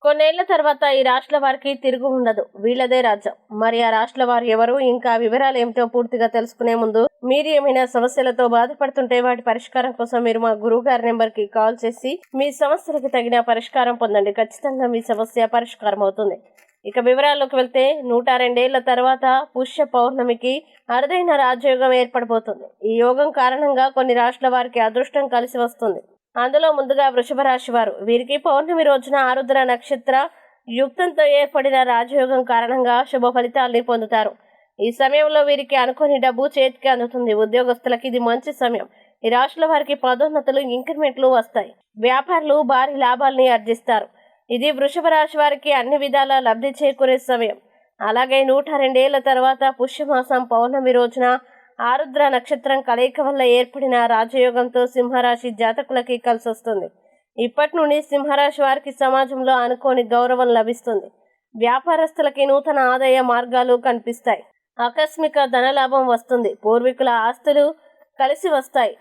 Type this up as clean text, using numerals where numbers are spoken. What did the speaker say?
కొన్నేళ్ల తర్వాత ఈ రాష్ట్రాల వారికి తిరుగు ఉండదు. వీళ్ళదే రాజ్యం. మరి ఆ రాష్ట్రాల వారు ఎవరు, ఇంకా వివరాలు ఏమిటో పూర్తిగా తెలుసుకునే ముందు మీరు ఏమైనా సమస్యలతో బాధపడుతుంటే వాటి పరిష్కారం కోసం మీరు మా గురువు గారి నెంబర్కి కాల్ చేసి మీ సమస్యలకు తగిన పరిష్కారం పొందండి. ఖచ్చితంగా మీ సమస్య పరిష్కారం అవుతుంది. ఇక వివరాల్లోకి వెళ్తే 102 ఏళ్ల తర్వాత పుష్య పౌర్ణమికి అరుదైన రాజయోగం ఏర్పడబోతుంది. ఈ యోగం కారణంగా కొన్ని రాష్ట్రాల వారికి అదృష్టం కలిసి వస్తుంది. అందులో ముందుగా వృషభ రాశి వారు. వీరికి పౌర్ణమి రోజున ఆరుద్ర నక్షత్ర యుక్తంతో ఏర్పడిన రాజయోగం కారణంగా శుభ ఫలితాల్ని పొందుతారు. ఈ సమయంలో వీరికి అనుకోని డబ్బు చేతికి అందుతుంది. ఉద్యోగస్తులకి ఇది మంచి సమయం. ఈ రాశుల వారికి పదోన్నతులు, ఇంక్రిమెంట్లు వస్తాయి. వ్యాపారులు భారీ లాభాల్ని ఆర్జిస్తారు. ఇది వృషభ రాశి వారికి అన్ని విధాలా లబ్ధి చేకూరే సమయం. అలాగే 102 ఏళ్ల తర్వాత పుష్యమాసం పౌర్ణమి రోజున ఆరుద్ర నక్షత్రం కలయిక వల్ల ఏర్పడిన రాజయోగంతో సింహరాశి జాతకులకి కలిసి వస్తుంది. ఇప్పటి నుండి సింహరాశి వారికి సమాజంలో అనుకోని గౌరవం లభిస్తుంది. వ్యాపారస్తులకి నూతన ఆదాయ మార్గాలు కనిపిస్తాయి. ఆకస్మిక ధనలాభం వస్తుంది. పూర్వీకుల ఆస్తులు కలిసి వస్తాయి.